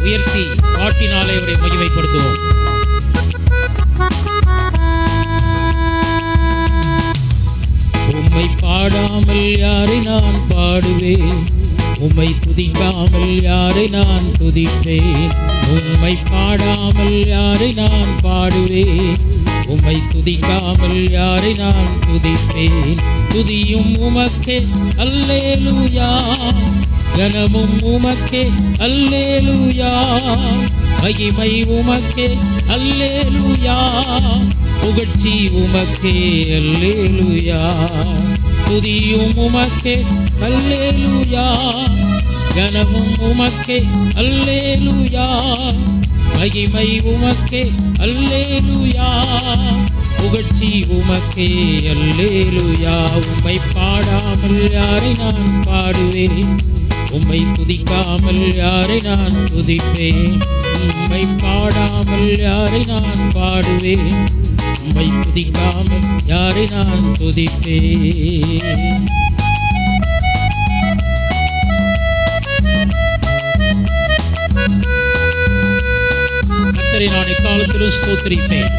உயர்த்தி பாட்டினாலே அவரை மகிமைப்படுத்துவோம். உம்மை பாடாமல் யாரை நான் பாடுவேன், உம்மை துதிக்காமல் யாரை நான் துதிப்பேன். உம்மை பாடாமல் யாரை நான் பாடுவேன், உம்மை துதிக்காமல் யாரை நான் துதிப்பேன். துதியும் உமக்கே அல்லேலூயா, கனமும் உமக்கே அல்லேலூயா, மகிமை உமக்கே அல்லேலூயா, புகழ்ச்சி உமக்கே அல்லேலூயா. துதியும் உமக்கே அல்லேலூயா, கனமும் உமக்கே அல்லேலூயா, மகிமை உமக்கே அல்லேலூயா, புகழ்ச்சி உமக்கே அல்லேலூயா. உம்மை பாடாமல் யாரை நான் பாடுவேன், உம்மை துதிக்காமல் யாரை நான் துதிப்பேன். உம்மை பாடாமல் யாரை நான் பாடுவேன், உம்மை துதிக்காமல் யாரை நான் துதிப்பேன். கர்த்தரை நான் எக்காலத்திலும் ஸ்தோத்திரிப்பேன்,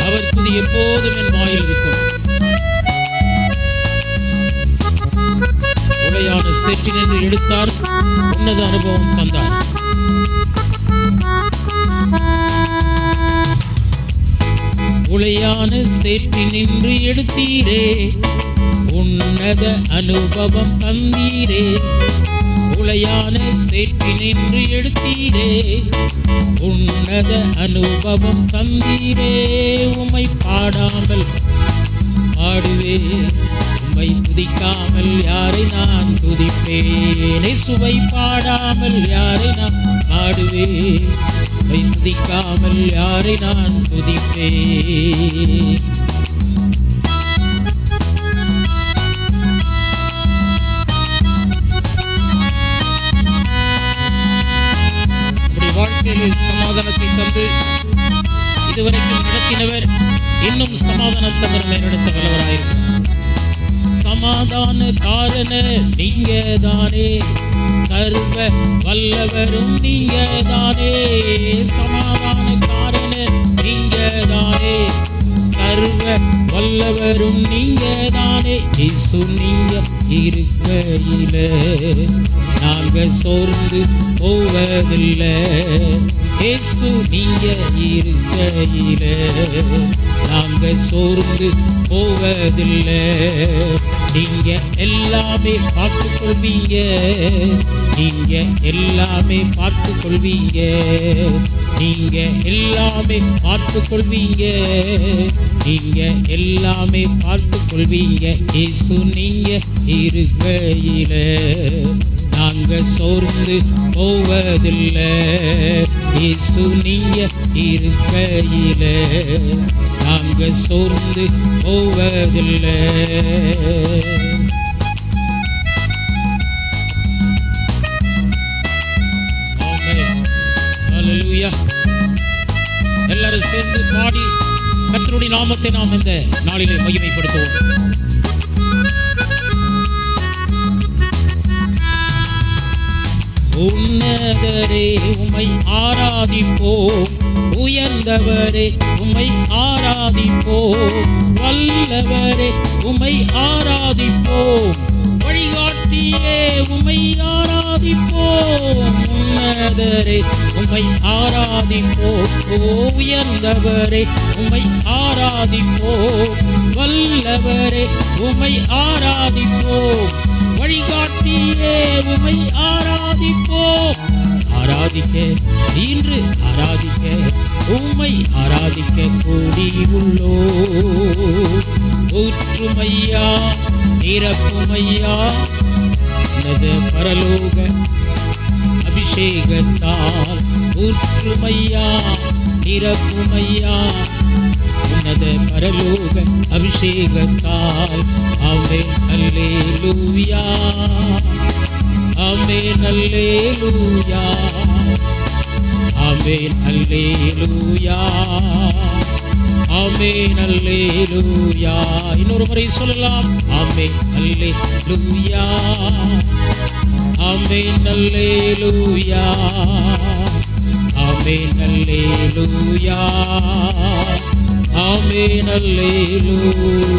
அவர் துதி எப்போதும் என் வாயில் இருக்கும். உளையான சேற்றினின்று எடுத்தார், உன்னத அனுபவம் தந்தார். உளையான சேற்றினின்று எடுத்தீரே, உன்னத அனுபவம் தந்தீரே. உளையான சேற்றினின்று எடுத்தீரே, உன்னத அனுபவம் தந்தீரே. உம்மை பாடாமல் பாடுவேன், உம்மை துதிக்காமல் யாரை நான் துதிப்பேன். சுவை பாடாமல் யாரை நான் பாடுவேன், உம்மை துதிக்காமல் யாரை நான் துதிப்பேன். வாழ்க்கையில் சமாதானத்தை தந்து இதுவரைக்கும் நடத்தினவர் இன்னும் சமாதானத்தை நடத்த வல்லவராயிருக்கிறார். சமாதான காரண நீங்க தானே, சர்வ வல்லவரும் நீங்க தானே. சமாதான காரண நீங்க தானே, சர்வ வல்லவரும் நீங்க தானே. இயேசு நீங்க இருக்கையில நாங்க சோர்ந்து போவதில்லை. இயேசு நீங்க இருக்கையில நாங்க சோர்ந்து போவதில்லை. நீங்க எல்லாமே பார்த்து கொள்வீங்க, நீங்க எல்லாமே பார்த்து கொள்வீங்க, நீங்க எல்லாமே பார்த்து கொள்வீங்க, நீங்க எல்லாமே பார்த்து கொள்வீங்க. இயேசு நீங்க இருக்கையில நாங்க சோர்ந்து போவதில்லை. இயேசு நீங்க இருக்கையில நாங்க சோர்ந்து போவதில்லை. ஹல்லேலூயா. எல்லாரும் சேர்ந்து பாடி கர்த்தருடைய நாமத்தை நாம் இந்த நாளிலே மகிமைப்படுத்துவோம். உன்னதரே உம்மை ஆராதிப்போம், உயர்ந்தவரே உம்மை ஆராதிப்போம், வல்லவரே உம்மை ஆராதிப்போம், வழிகாட்டியே உம்மை ஆராதிப்போம். உன்னதரே உம்மை ஆராதிப்போம், உயர்ந்தவரே உம்மை ஆராதிப்போம், வல்லவரே உம்மை ஆராதிப்போம், வழிகாட்டியே உம்மை ஆராதிப்போம். ஆராதிக்க இன்று ஆராதிக்க உம்மை ஆராதிக்க கூடி உள்ளோ. ஊற்றுமையா நிரப்புமையா உன்னத பரலோக அபிஷேகத்தால். ஊற்றுமையா நிரப்புமையா உன்னத பரலோக அபிஷேகத்தால். ஆமென் அல்லேலூயா, ஆமென் அல்லேலூயா, ஆமென் அல்லேலூயா, ஆமென் அல்லேலூயா. இன்னொரு முறை சொல்லலாம். ஆமென் அல்லேலூயா, ஆமென் அல்லேலூயா, ஆமென் அல்லேலூயா, ஆமென் அல்லேலூயா.